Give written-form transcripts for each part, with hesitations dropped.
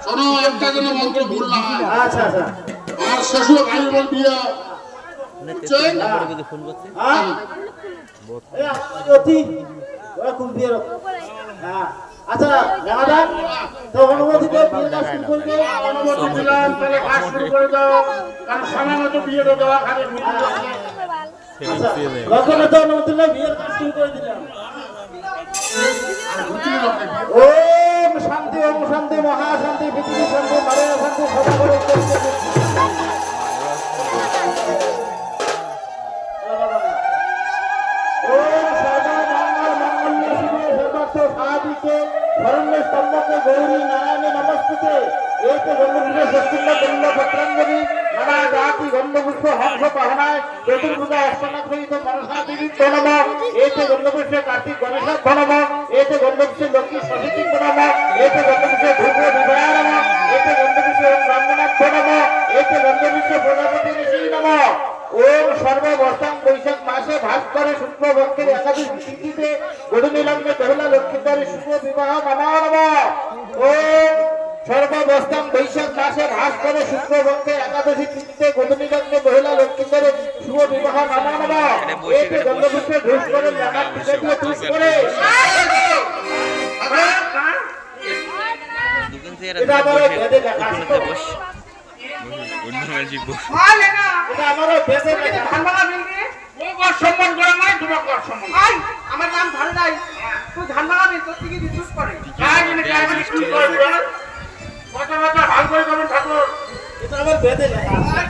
শোনো একটা যেন মন্ত্র ভুল না হয়। আচ্ছা আচ্ছা। আর শ্বশুর ভাই বোন বিয়ে ফোন করছে। আচ্ছা জানাদার তো অনুমতি দিয়ে বিয়ে কাজ শুরু করবে। অনুমতি দিলাম তাহলে কাজ শুরু করে দাও, কারণ সময় মতো বিয়ে দেওয়া খালি লগ্নে তো অনুমতি দিলে বিয়ের কাজ শুরু করে দিলাম। ওম শান্তি ওম শান্তি মহাশান্তি পৃথিবী শান্তি মায়া শান্তি সদা করে गौरी नारायण नमस्ते एक गंधपुष्प षष्ठीला गंध पत्रांजलि नाना जाति गंधपुष्प हंस पाहनाय चतुर्भुजा अष्टनाथ सहित मनसा देवी नमः एक गंधपुष्प कार्तिक गणेश नमः एक गंधपुष्प लक्ष्मी सरस्वती नमः एक गंधपुष्प धूप विभया नमः एक गंधपुष्प ब्राह्मणाथ नमः एक गंधपुष्प प्रजापति ऋषि नमः ओम सर्ववस्थां बैशाख मासे भास्कर शुक्ल पक्षेर एकादश तिथिते गोधूली लग्ने बेहुला लक्ष्मीधर शुभ विवाह नमः नमः ओम सर्ववस्थां बैशाख मासे भास्कर शुक्ल पक्षेर एकादश तिथिते गोधूली लग्ने बेहुला लक्ष्मीधर शुभ विवाह नमः नमः एक गंधपुष्प धूप करे लागा टिका दिए धूप करे दुकान से এটা বড় বেদে দেখা বস অন্য মাঝি বস মালেনা এটা আমারও বেদে দেখা ধানবালা মিলবে ও কর সম্মান করে নাই তোমার কর সম্মান আই আমার নাম ধরে নাই তুই ধানবালা মিল তোর থেকে দিছুস করে আই মানে কি আমি স্কুল করে কথা কথা ভালো করে করুন ঠাকুর এটা আমার বেদে লেখা আছে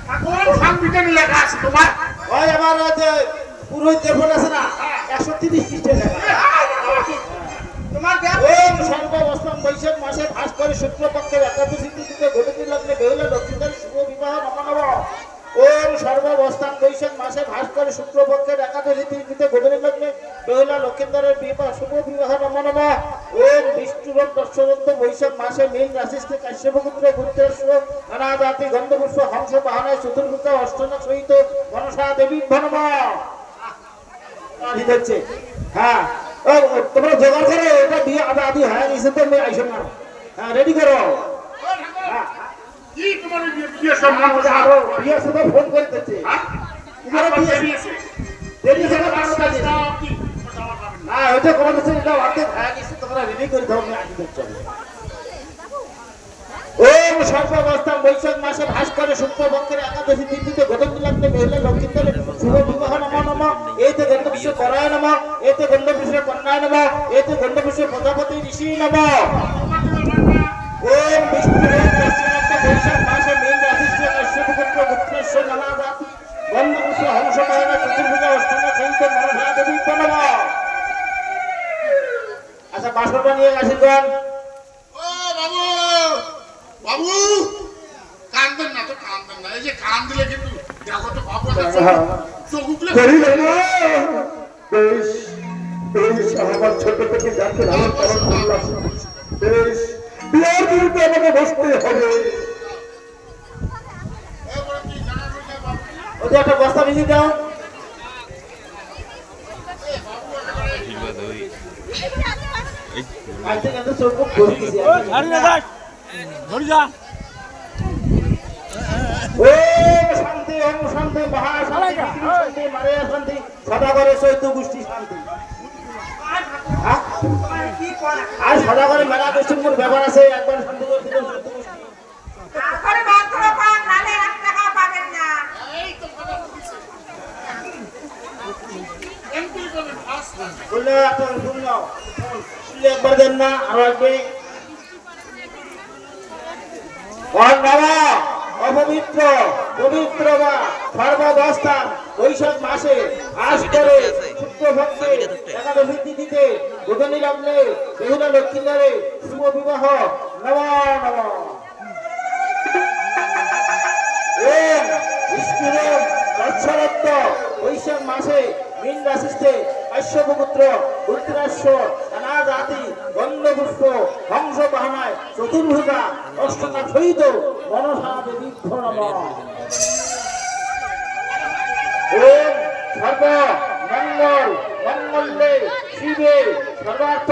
ঠাকুর সংবিধানে লেখা আছে তোমার ওই আমার যে পুরোহিত দেবন আছে না 130 পৃষ্ঠা লেখা তোমার ওম সর্ববস্থান বৈশাখ মাসে ভাস্কর শুক্ল পক্ষের একাদশী তিথিতে গোধূলি লগ্নে বেহুলা লক্ষ্মীধর শুভ বিবাহ নমঃ নমঃ ওম সর্ববস্থান বৈশাখ মাসে ভাস্কর শুক্ল পক্ষের একাদশী তিথিতে গোধূলি লগ্নে বেহুলা লক্ষ্মীধরের বিবাহ শুভ বিবাহ নমঃ নমঃ ওম বিষ্ণুরম দর্শনন্ত বৈশাখ মাসে মীন রাশিস্থে কাশ্যপপুত্র পুত্রেশ্বর নানা জাতি গন্ধপুষ্প হংস বাহনায় চতুর্ভুজা অষ্টনাথ সহিত মনসা দেবী নমঃ হচ্ছে হ্যাঁ তোমরা জোগাড় করো এটা বিয়ে আদি হয়ে গেছে তো আমি আইসো না হ্যাঁ রেডি করো কি তোমার বিয়ে সম্মান করো বিয়ে সাথে ফোন করতেছে তোমার বিয়ে দেরি থেকে বারো বাজে হ্যাঁ ওটা কোথাছে এটা অর্ধেক হয়ে গেছে তোমরা রেডি করে দাও আমি আসি চলো ওম সর্ববস্থান বৈশাখ মাসে ভাস্কর শুক্ল পক্ষের একাদশী তিথিতে গোধূলি লগ্নে বেহুলা লক্ষ্মীধর শুভ বিবাহ নমঃ নমঃ এতে গন্ধপুষ্প করায় নমঃ এতে গন্ধপুষ্প কন্যায় নমঃ এতে গন্ধপুষ্প প্রজাপতি ঋষি নমঃ ওম বিষ্ণুরম দর্শনার্থ বৈশাখ মাসে মীন রাশিস্থে কাশ্যপপুত্র পুত্রেশ্বর নানা জাতি গন্ধপুষ্প হংস বাহনা চতুর্ভুজা অষ্টনাথ সহিত মনসা দেবী নমঃ আচ্ছা বাসনটা নিয়ে আসিবেন ও বাবু বাবু কান্দন না তো কান্দন না এই যে কান দিলে কিন্তু দেখো তো বাবু চোখগুলো করি না বেশ বেশ আমার ছোট থেকে যাচ্ছে লালন পালন করলাম বেশ বিয়ার দিন কিন্তু আমাকে বসতে হবে। ওদের একটা বস্তা বেশি দাও। আজকে কিন্তু চোখ খুব ধরে দিছি। শান্তি ওম শান্তি মহাশান্তি মারিয়া শান্তি সদাগরে চৈত্য গোষ্ঠী শান্তি। আর সদাগরে মেলা গোষ্ঠীর কোন ব্যাপার আছে? একবার শান্তি করে দিতে চৈত্য গোষ্ঠী বললে একটা শুন নাও, শুনলে একবার দেন না আরো আসবে। অপবিত্র পবিত্র বা সর্বাবস্থান বৈশাখ মাসে আজ করে শুক্লপক্ষে একাদশী তিথিতে গোধনী লগ্নে বেহুলা লক্ষ্মীদারে শুভ বিবাহ নম নম। বৎসরত্ব বৈশাখ মাসে মীন রাশিতে কাশ্যপপুত্র ধৃতরাষ্ট্র নানা জাতি গন্ধপুষ্প হংস বাহনায় চতুর্ভুজা অষ্টকা সহিত মনসা দেবী নম। ওম সর্ব মঙ্গল মঙ্গলে শিবে সর্বার্থ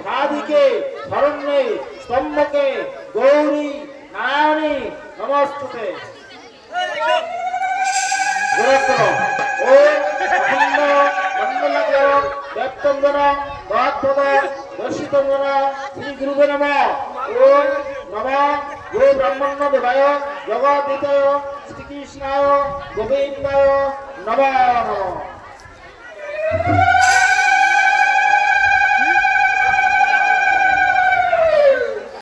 সাধিকে শরণ্যে স্তম্ভকে গৌরী নারায়ণী নমস্তুতে। শ্রী গুরুবে নম। ওম নমঃ গো ব্রহ্মণ্য দেবায় জগদ্ধিতায় শ্রীকৃষ্ণায় গোবিন্দায় নমঃ।